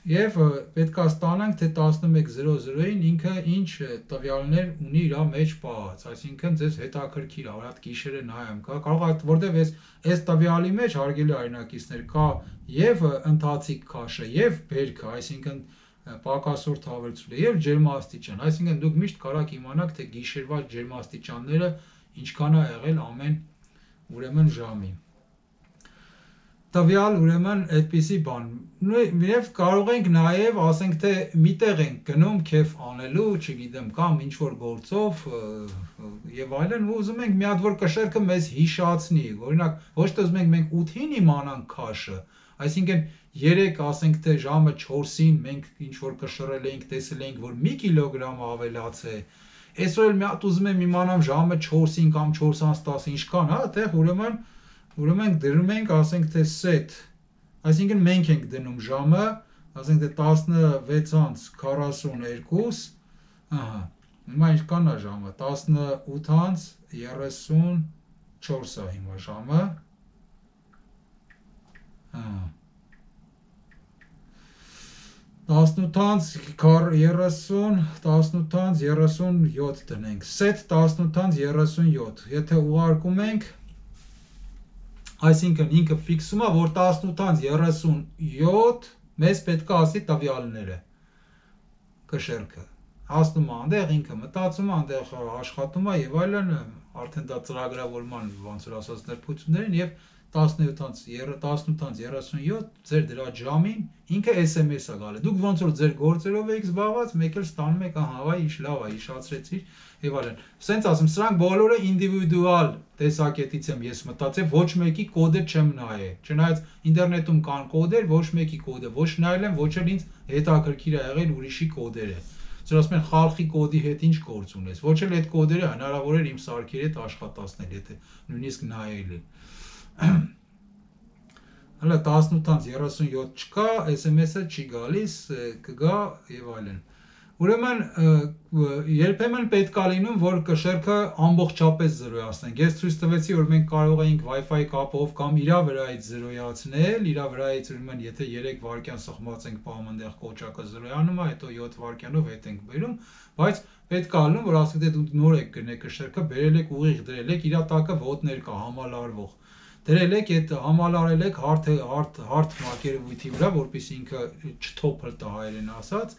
B: եւ պետքա ստանանք թե 11:00-ին ինքը ինչ տվյալներ ունի իր մեջ պահած, այսինքն ձեզ հետաքրքիր է, այդ գիշերը նայեմ, կարող է որտեվ այս տվյալի մեջ հարգելի հայրենակիցներ կա եւ ընթացիկ քաշը եւ բերքը, այսինքն պակասորդ հավելցուկը եւ ջերմաստիճան, այսինքն դուք միշտ կարաք իմանաք թե գիշերվա ջերմաստիճանները ինչքան է եղել ամեն ուրեմն ժամի։ Տվյալ ուրեմն այդպիսի բան։ Եվ կարող ենք նաև ասենք թե միտեղ ենք գնում քեֆ անելու, չգիտեմ, կամ ինչ որ գործով եւ այլն, ու ուզում ենք մի հատ որ կշեռքը մեզ հիշացնի, օրինակ ոչ թե ուզում ենք մենք 8-ին իմանանք քաշը, այսինքն 3 ասենք թե ժամը 4-ին մենք ինչ որ կշռել էինք, տեսել էինք, որ 1 կիլոգրամ ավելաց է։ Այսօր էլ մի հատ ուզում եմ իմանամ ժամը 4-ին կամ 4:10 ինչքան, այդտեղ ուրեմն դրում ենք, ասենք թե set, այսինքն մենք ենք դնում ժամը, ասենք թե 16:42, հիմա ինչքան է ժամը, 18:34 է հիմա ժամը, 18:37 դնենք, set 18:37, եթե ուղարկում ենք, այսինքն ինքը ֆիքսում է, որ 18:37 մեզ պետք է ասի տվյալները, կշեռքը, հասնում է այնտեղ, ինքը մտածում է, այնտեղ աշխատում է եւ այլն, արդեն դա ծրագրավորման ոնց որ ասած ներբություններին եւ 18:37 ձեր դրա ժամին ինքը SMS է գալի։ Դուք ոնց որ ձեր գործերով եք զբաղված, մեկ էլ ստանում եք, ահա, ինչ լավ է, հիշացրեցիր եւ այլն։ Սենց ասեմ, սրանք բոլորը ինդիվիդուալ տեսակետից եմ ես մտածել, ոչ մեկի կոդը չեմ նայել։ Չնայած ինտերնետում կան կոդեր, ոչ մեկի կոդը ոչ նայել եմ, ոչ էլ ինձ հետաքրքիր է եղել ուրիշի կոդերը։ Ձեր ասում են խալխի կոդի հետ ինչ գործ ունես։ Ոչ էլ այդ կոդերը հնարավոր է իմ սարքերի հետ աշխատացնել, եթե նույնիսկ նայել եմ։ Հələ 18:37 չկա, SMS-ը չի գալիս, կգա եւ այլն։ Ուրեմն երբեմն պետք է լինում, որ կշեռքը ամբողջապես զրոյացնենք։ Ես ցույց տվեցի, որ մենք կարող էինք Wi-Fi կապով կամ իր վրայից զրոյացնել, իր վրայից ուրեմն եթե 3 վայրկյան սխմած ենք պահում այնտեղ կոճակը զրոյանում է, հետո 7 վայրկյանով հետ ենք բերում, բայց պետք է լինում, որ ասեք թե դուք նոր եք գնել կշեռքը, բերել եք ուղիղ դրել եք, իր տակը ոտներ կա համալարվող։ Դրել եք, այդ համալարել եք հարթ մակերևույթի վրա, որպեսզի ինքը չթոփլ տա հայերեն ասած,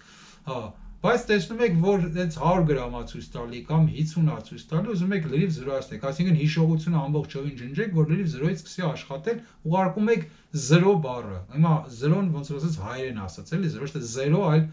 B: բայց տեսնում եք, որ այդ 100 գրամա ցույց տալի կամ 50-ա ցույց տալի, ուզում եք լրիվ զրոյացնեք, այսինքն հիշողությունը ամբողջովին ջնջեք, որ լրիվ զրոյից սկսի աշխատել, ուղարկում եք 0 բառը։ Հիմա 0-ն ոնց որ ասած հայերեն ասած, էլի 0 ոչ թե 0, այլ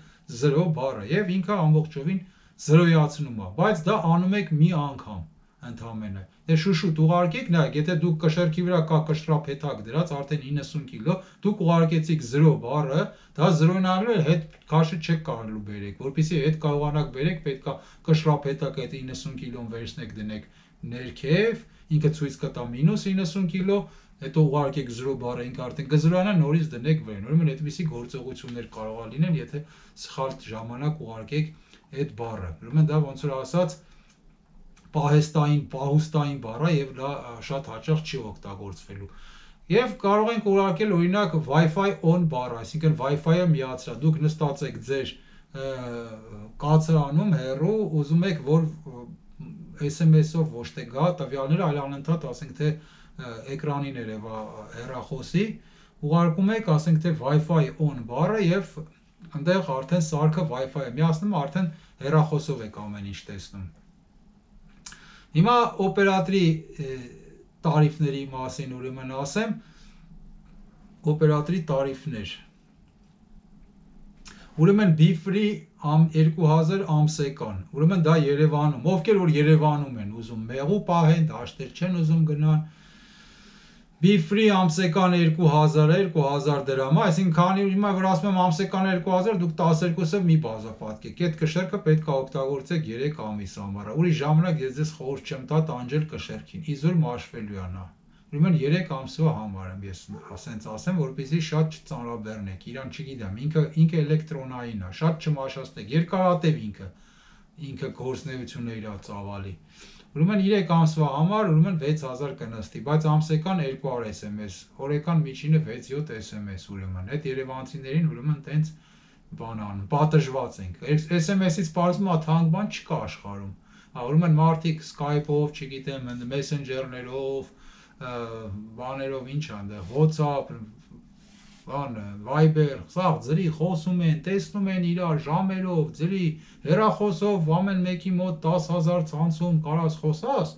B: 0 բառը, եւ ինքը ամբողջովին զրոյացնում է, բայց դա անում եք մի անգամ ընդամենը։ Դե շուշուտ ուղարկեք, նայեք, եթե դուք կշեռքի վրա կա կշռափեթակ դրած, արդեն 90 կիլո, դուք ուղարկեցիք 0 բառը, դա 0-ն առնել հետ քաշը չեք կարողանալու բերեք, որպեսզի հետ կարողանաք բերեք, պետքա կշռափեթակը այդ 90 կիլոն վերցնեք դնեք ներքև, ինքը ցույց կտա -90 կիլո, հետո ուղարկեք 0 բառը, ինքը արդեն կզրանա, նորից դնեք վրան։ Ուրեմն այդպիսի գործողություններ կարող է լինել, եթե սխալ ժամանակ ուղարկեք այդ բառը։ Ուրեմն դա ոնց որ ասած պահուստային բառ է եւ դա շատ հաճախ չի օգտագործվելու։ Եվ կարող ենք ուղարկել օրինակ Wi-Fi on բառը, այսինքն Wi-Fi-ը միացրա։ Դուք նստած եք ձեր կացարանում հեռու, ուզում եք որ SMS-ով ոչ թե գա տվյալները, այլ անընդհատ ասենք թե էկրանին երևա հեռախոսի, ուղարկում եք ասենք թե Wi-Fi on բառը եւ այնտեղ արդեն սարքը Wi-Fi-ը միացնում, արդեն հեռախոսով եք ամեն ինչ տեսնում։ Հիմա օպերատորի տարիֆների մասին ուրեմն ասեմ, օպերատորի տարիֆներ։ Ուրեմն Be-Free 2000 ամսեկան, ուրեմն դա Երևանում, ովքեր որ Երևանում են ուզում մեղու պահեն, դաշտեր չեն ուզում գնան, Be-Free ամսեկան 2000 դրամ, այսինքն քանի հիմա որ ասում եմ ամսեկան 2000, դուք 12-ը մի բազապատկեք, այդ կշեռքը պետք է օգտագործեք 3 ամիս համար, ուրիշ ժամանակ ես ձեզ խորհուրդ չեմ տա տանջել կշեռքին, իզուր մաշվելու է նա։ Ուրեմն 3 ամսվա համար եմ ես ասեմ, որպեսզի շատ չծանրաբեռնեք, իրան չգիտեմ, ինքը էլեկտրոնային է, շատ չմաշացնեք, երկարատև ինքը գործունեությունը իր ծավալի։ Ուրեմն 3 ամսվա համար ուրեմն 6000 կնստի, բայց ամսեկան 200 SMS, օրեկան միջինը 6-7 SMS ուրեմն, այդ երևանցիներին ուրեմն տենց բան անում, պատժված ենք։ SMS-ից պարզվում է թանկ բան չկա աշխարհում։ Ուրեմն մարդիկ Skype-ով, չգիտեմ, Messenger-ներով, բաներով ինչ այնտեղ WhatsApp, Viber, սա ձրի խոսում են, տեսնում են իրար ժամերով, ձրի հեռախոսով ամեն մեկի մոտ 10000 ցանցում կարաս խոսաս,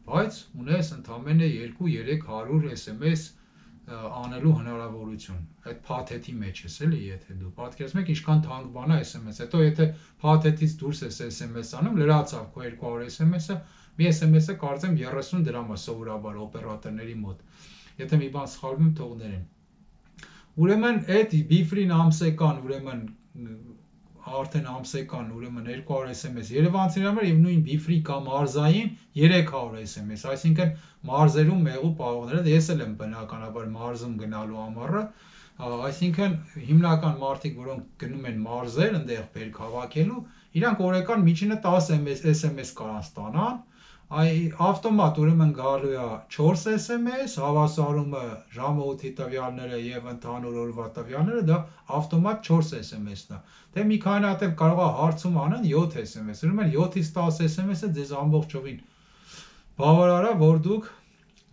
B: բայց ունես ընդամենը 2-300 SMS անելու հնարավորություն։ Այդ փաթեթի մեջ ես էլի, եթե դու պատկերացնում եք ինչքան թանկ բան է SMS, հետո եթե փաթեթից դուրս ես SMS անում, լրացավ քո 200 SMS-ը, մի SMS-ը կարծեմ 30 դրամ է սովորաբար օպերատորների մոտ։ Եթե մի բան սխալվում եմ, թող ներեն։ Ուրեմն այդ Be-Free-ն ամսեկան, ուրեմն արդեն ամսեկան, ուրեմն 200 SMS Երևանցիների համար եւ նույն Be-Free կամ մարզային 300 SMS, այսինքն մարզերում մեղու պահողները, ես էլ եմ բնականաբար մարզում գնալու ամառը, այսինքն հիմնական մարդիկ, որոնք գնում են մարզեր, այնտեղ բերք հավաքելու, իրանք օրեկան միջինը 10 SMS կարան ստանան, ավտոմատ ուրեմն գալու է 4 SMS, հավասարումը ժամը 8-ի տվյալները եւ ընդհանուր օրվա տվյալները, դա ավտոմատ 4 SMS-ն է։ Դե մի քանի հատ էլ կարող է հարցում անեն 7 SMS, ուրեմն 7-ից 10 SMS-ը ձեզ ամբողջովին բավարար է, որ դուք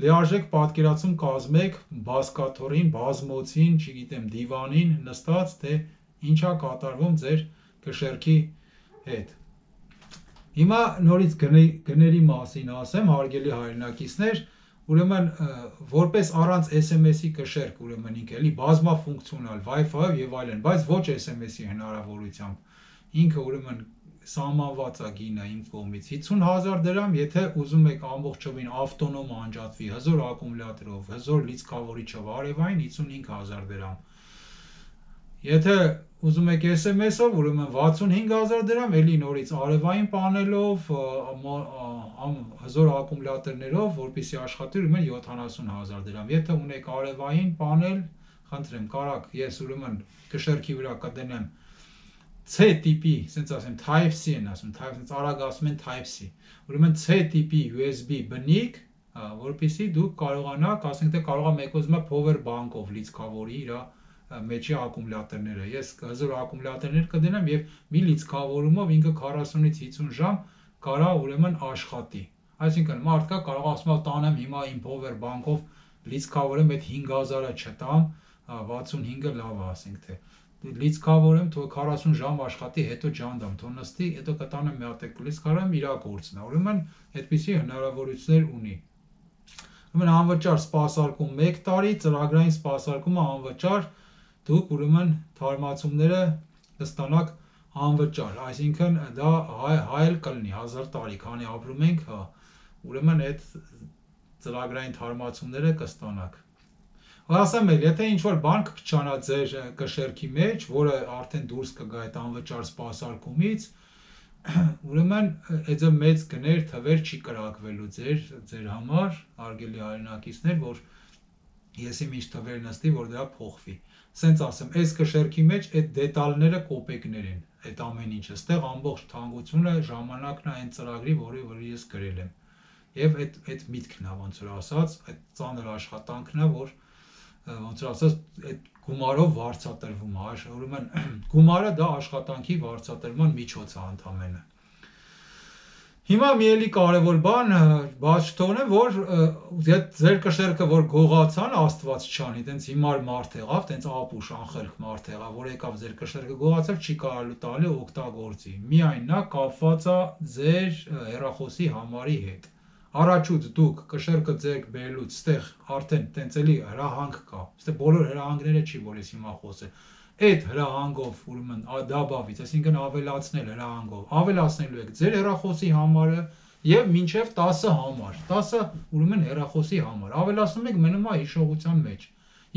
B: լիարժեք պատկերացում կազմեք բազկաթոռին, բազմոցին, չգիտեմ, դիվանին նստած, թե ինչա կատարվում ձեր կշեռքի հետ։ Հիմա նորից գների մասին ասեմ, հարգելի հայրենակիցներ, ուրեմն որպես առանց SMS-ի կշեռք, ուրեմն ինքը էլի բազմաֆունկցիոնալ Wi-Fi-ով եւ այլն, բայց ոչ SMS-ի հնարավորությամբ։ Ինքը ուրեմն սահմանված է գինը իմ կողմից 50000 դրամ, եթե ուզում եք ամբողջովին ավտոնոմ անջատվի, հզոր ակումուլյատորով, հզոր լիցքավորիչով արևային 55000 դրամ։ Եթե ուզում եք SMS-ով, ուրեմն 65000 դրամ, էլի նորից արևային պանելով, հզոր ակումուլյատորներով, որպեսզի աշխատի, ուրեմն 70000 դրամ։ Եթե ունեք արևային պանել, խնդրեմ, կարաք ես ուրեմն կշեռքի վրա կդնեմ C տիպի, ասենց ասեմ, Type-C են ասում, Type-C, արագ ասում են Type-C։ Ուրեմն C տիպի USB բնիկ, որպեսզի դուք կարողանաք, ասենք թե կարող է մեկը ուզում է power bank-ով լիցքավորի իր մեջի ակումուլյատորները։ Ես հզոր ակումուլյատորներ կդնեմ եւ մի լիցքավորումով ինքը 40-ից 50 ժամ կարա ուրեմն աշխատի։ Այսինքն մարդկա կարող ասում է տանեմ հիմա իմ power bank-ով լիցքավորեմ այդ 5000-ը չտամ, 65-ը լավ է, ասենք թե լիցքավորեմ, թող 40 ժամ աշխատի, հետո ջանդամ, թող նստի, հետո կտանեմ մի հատ լիցքավորեմ, իր գործն է։ Ուրեմն այդպիսի հնարավորություններ ունի։ Ուրեմն անվճար սպասարկում 1 տարի, ծրագրային սպասարկումը անվճար, դուք ուրեմն թարմացումները կստանաք անվճար, այսինքն դա հայել կլինի 1000 տարի, քանի ապրում ենք, ուրեմն այդ ծրագրային թարմացումները կստանաք։ Ասեմ էլ, եթե ինչ-որ բան կփչանա ձեր կշեռքի մեջ, որը արդեն դուրս կգա այդ անվճար սպասարկումից, ուրեմն այդ մեծ գներ թվեր չի կրակվելու ձեր համար, արգելի հայրենակիցներ, որ եսի միշտ թվեր նստի, որ դրա փոխվի։ Սենց ասեմ, այս կշերքի մեջ այդ դետալները կոպեկներ են, այդ ամեն ինչը, ստեղ ամբողջ թանկությունը ժամանակն է այն ծրագրի, որը ես գրել եմ։ Եվ այդ միտքն է, ոնց որ ասած, այդ ծանր աշխատանքն է, որ ոնց որ ասած, այդ գումարով վարձատրվում է, ուրեմն գումարը դա աշխատանքի վարձատրման միջոց է ընդամենը։ Հիմա մի էլի կարևոր բան, բաց չթողնեմ, որ ձեր կշերքը, որ գողացան, Աստված չանի, տենց հիմար մարդ եղավ, տենց ապուշ, անխելք մարդ եղավ, որ եկավ ձեր կշերքը գողացավ, չի կարելի տալի օգտագործի։ Միայն նա կապված է ձեր հեռախոսի համարի հետ։ Առաջուց դուք կշերքը ձեր բերելուց ստեղ արդեն տենց էլի հրահանգ կա։ Ստեղ բոլոր հրահանգները չի, որ ես հիմա խոսեմ։ Այդ հրահանգով, ուրեմն դաբավից, այսինքն ավելացնել հրահանգով, ավելացնելու եք ձեր հեռախոսի համարը եւ մինչեւ 10 համար, 10 ուրեմն հեռախոսի համար, ավելացնում եք մնում է հիշողության մեջ։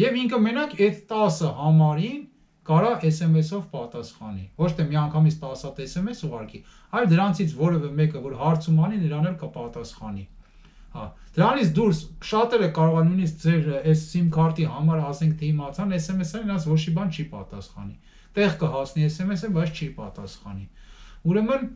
B: Եվ ինքը մենակ այդ 10 համարին կարա SMS-ով պատասխանի։ Ոչ թե միանգամից 10 հատ SMS ուղարկի, այլ դրանցից որևէ մեկը, որ հարցում անի, նրան էլ կպատասխանի։ Հա, դրանից դուրս շատերը կարող են նույնիսկ ձեր այս SIM քարտի համար ասենք թե իմացան SMS-ը նրանց ոչ մի բան չի պատասխանի։ Տեղ կհասնի SMS-ը, բայց չի պատասխանի։ Ուրեմն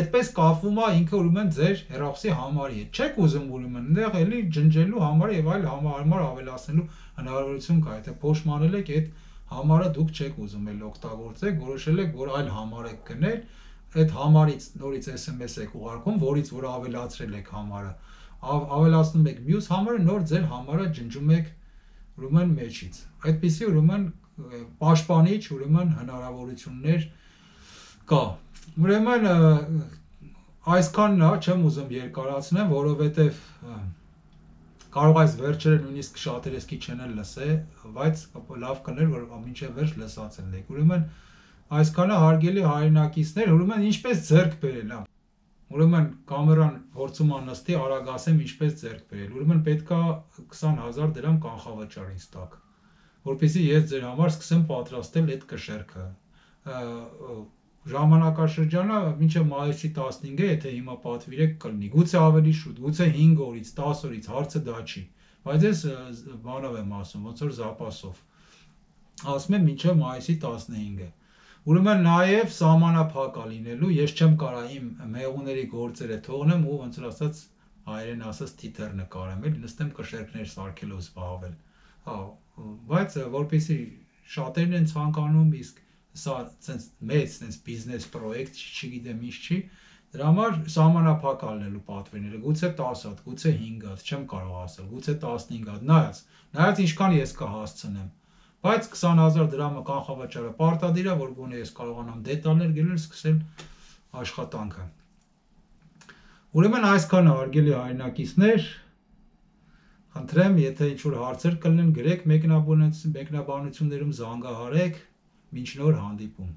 B: այդպես կապվում է ինքը ուրեմն ձեր հեռախոսի համարի հետ։ Չեք ուզում ուրեմն այնտեղ էլի ջնջելու համար եւ այլ համար ավելացնելու հնարավորություն կա, եթե փոշմանել եք այդ համարը դուք չեք ուզում էլ օգտագործեք, որոշել եք, որ այլ համար եք գնել, այդ համարից նորից SMS եք ուղարկում, որից որ ավելացրել եք համարը, ավելացնում եք մյուս համարը, նոր ձեր համարը ջնջում եք ուրեմն մեջից։ Այդպիսի ուրեմն պաշտպանիչ ուրեմն հնարավորություններ կա։ Ուրեմն այսքանն է, չեմ ուզում երկարացնեմ, որովհետև կարող այս վերջերը նույնիսկ շատերս քիչ չեն լսել, բայց լավ կներ, որ մինչև վերջ լսած ելնեք։ Ուրեմն այսքանը հարգելի հայրենակիցներ, ուրեմն ինչպես ձեռք բերել, ուրեմն կամերան փորձում անստի արագ ասեմ ինչպես ձեռք բերել։ Ուրեմն պետքա 20000 դրամ կանխավճար ինձ տակ, որպեսզի ես ձեր համար սկսեմ պատրաստել այդ կշերքը։ Ժամանակաշրջանը մինչև մայիսի 15-ը, եթե հիմա պատվիրեք կլինի, գուցե ավելի շուտ, գուցե 5 օրից, 10 օրից, հարցը դա չի, բայց ես բանով եմ ասում, ոնց որ զապասով, ասում եմ մինչև մայիսի 15-ը, ուրեմն նաև սահմանափակ է լինելու, ես չեմ կարա իմ մեղուների գործերը թողնեմ ու ոնց որ ասած հայերեն ասած թիթեռ նկարեմ, էլ նստեմ կշերքներ սարքելով զբաղվել, բայց որպեսզի շատերն են ցանկանում, իսկ սա ցենց մեծ ցենց բիզնես պրոյեկտ չգիտեմ ինչ չի, դրա համար սահմանափակ ալնելու պատվերները, գուցե 10 հատ, գուցե 5 հատ, չեմ կարող ասել, գուցե 15 հատ, նայած ինչքան ես կհասցնեմ, բայց 20000 դրամը կանխավճարը պարտադիր է, որ գոնե ես կարողանամ դետալներ գրել, սկսել աշխատանքը։ Ուրեմն այսքանը հարգելի հայրենակիցներ, խնդրեմ, եթե ինչ-որ հարցեր կլինեն, գրեք մեկնաբանություններում զանգահարեք, մինչ նոր հանդիպում։